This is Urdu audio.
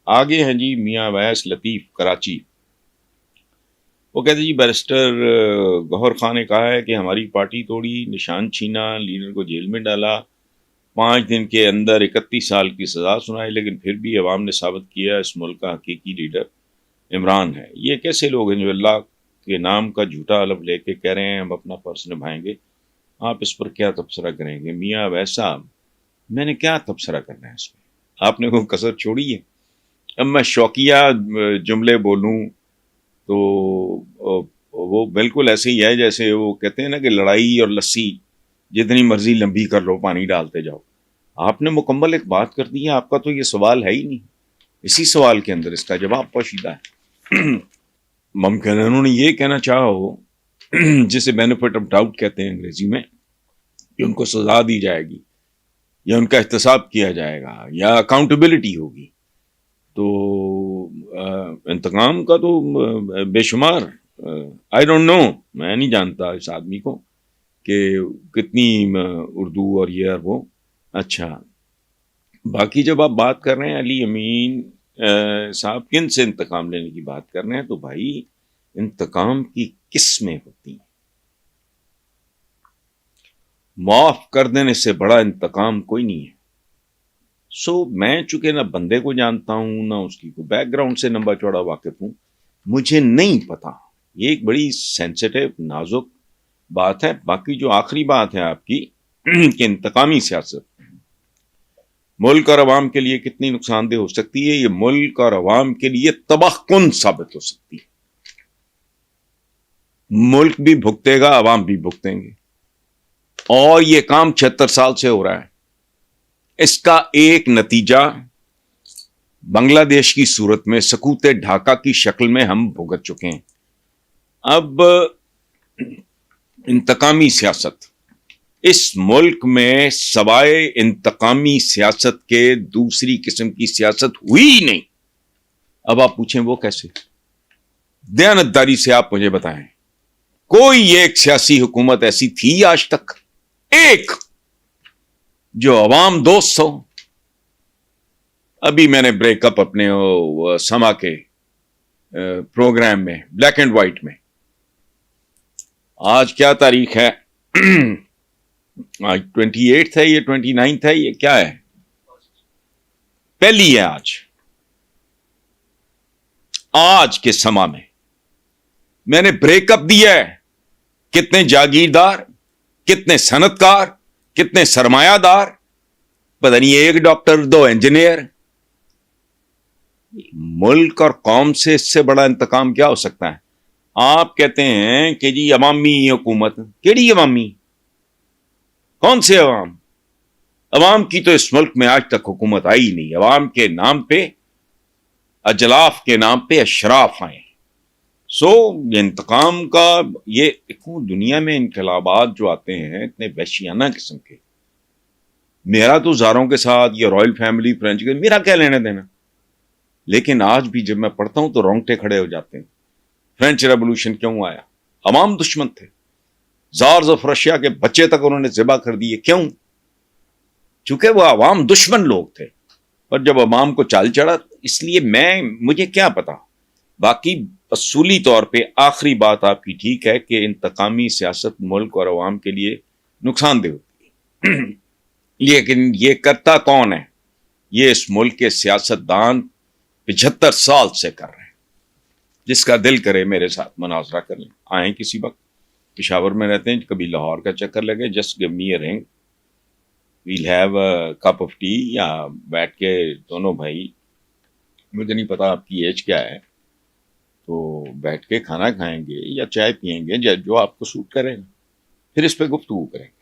آگے ہیں جی میاں ویس لطیف کراچی. وہ کہتے جی بیرسٹر گوہر خان نے کہا ہے کہ ہماری پارٹی توڑی، نشان چھینا، لیڈر کو جیل میں ڈالا، 5 دن کے اندر 31 سال کی سزا سنائی، لیکن پھر بھی عوام نے ثابت کیا اس ملک کا حقیقی لیڈر عمران ہے. یہ کیسے لوگ ہیں جو اللہ کے نام کا جھوٹا علم لے کے کہہ رہے ہیں ہم اپنا فرض نبھائیں گے؟ آپ اس پر کیا تبصرہ کریں گے؟ میاں ویسا میں نے کیا تبصرہ کرنا ہے اس میں؟ آپ نے کوئی کسر چھوڑی ہے؟ اب میں شوقیہ جملے بولوں تو وہ بالکل ایسے ہی ہے جیسے وہ کہتے ہیں نا کہ لڑائی اور لسی جتنی مرضی لمبی کر لو، پانی ڈالتے جاؤ. آپ نے مکمل ایک بات کر دی ہے، آپ کا تو یہ سوال ہے ہی نہیں، اسی سوال کے اندر اس کا جواب پوشیدہ ہے. ممکن ہے انہوں نے یہ کہنا چاہا ہو جسے بینیفٹ آف ڈاؤٹ کہتے ہیں انگریزی میں، کہ ان کو سزا دی جائے گی یا ان کا احتساب کیا جائے گا یا اکاؤنٹیبلٹی ہوگی. تو انتقام کا تو بے شمار آئی ڈونٹ نو، میں نہیں جانتا اس آدمی کو کہ کتنی اردو اور یہ اور وہ. اچھا، باقی جب آپ بات کر رہے ہیں علی امین صاحب کن سے انتقام لینے کی بات کر رہے ہیں، تو بھائی انتقام کی قسمیں ہوتی ہیں، معاف کر دینے سے بڑا انتقام کوئی نہیں ہے. میں چونکہ نہ بندے کو جانتا ہوں نہ اس کی کوئی بیک گراؤنڈ سے لمبا چوڑا واقف ہوں، مجھے نہیں پتا. یہ ایک بڑی سینسیٹیو نازک بات ہے. باقی جو آخری بات ہے آپ کی کہ انتقامی سیاست ملک اور عوام کے لیے کتنی نقصان دہ ہو سکتی ہے، یہ ملک اور عوام کے لیے تباہ کن ثابت ہو سکتی ہے. ملک بھی بھگتے گا، عوام بھی بھگتیں گے، اور یہ کام 76 سال سے ہو رہا ہے. اس کا ایک نتیجہ بنگلہ دیش کی صورت میں سکوت ڈھاکہ کی شکل میں ہم بھگت چکے ہیں. اب انتقامی سیاست اس ملک میں سوائے انتقامی سیاست کے دوسری قسم کی سیاست ہوئی ہی نہیں. اب آپ پوچھیں وہ کیسے؟ دیانتداری سے آپ مجھے بتائیں، کوئی ایک سیاسی حکومت ایسی تھی آج تک، ایک جو عوام دوست ہو؟ ابھی میں نے بریک اپ اپنے سما کے پروگرام میں بلیک اینڈ وائٹ میں، آج کیا تاریخ ہے؟ آج 28 ہے، یہ 29 ہے، یہ کیا ہے؟ پہلی ہے آج کے سما میں نے بریک اپ دیا ہے. کتنے جاگیردار، کتنے صنعتکار، کتنے سرمایہ دار، پتہ نہیں ایک ڈاکٹر، 2 انجینئر. ملک اور قوم سے اس سے بڑا انتقام کیا ہو سکتا ہے؟ آپ کہتے ہیں کہ جی عوامی حکومت، کیڑی عوامی؟ کون سے عوام؟ عوام کی تو اس ملک میں آج تک حکومت آئی نہیں. عوام کے نام پہ، اجلاف کے نام پہ اشراف آئے. انتقام کا یہ دنیا میں انقلابات جو آتے ہیں اتنے وحشیانہ قسم کے، میرا تو زاروں کے ساتھ یہ رائل فیملی فرینچ کے میرا کیا لینا دینا، لیکن آج بھی جب میں پڑھتا ہوں تو رونگٹے کھڑے ہو جاتے ہیں. فرینچ ریولوشن کیوں آیا؟ عوام دشمن تھے، زارز آف رشیا کے بچے تک انہوں نے ذبح کر دیے. کیوں؟ چونکہ وہ عوام دشمن لوگ تھے. اور جب عوام کو چال چڑھا، اس لیے مجھے کیا پتا. باقی اصولی طور پہ آخری بات آپ کی ٹھیک ہے کہ انتقامی سیاست ملک اور عوام کے لیے نقصان دہ ہوتی ہے. لیکن یہ کرتا کون ہے؟ یہ اس ملک کے سیاستدان 75 سال سے کر رہے ہیں. جس کا دل کرے میرے ساتھ مناظرہ کر لیں، آئیں کسی وقت. پشاور میں رہتے ہیں، کبھی لاہور کا چکر لگے، just give me a ring, well have a cup of tea, یا بیٹھ کے دونوں بھائی، مجھے نہیں پتا آپ کی ایج کیا ہے، تو بیٹھ کے کھانا کھائیں گے یا چائے پیئیں گے، جو آپ کو سوٹ کرے گا، پھر اس پہ گفتگو کریں گے.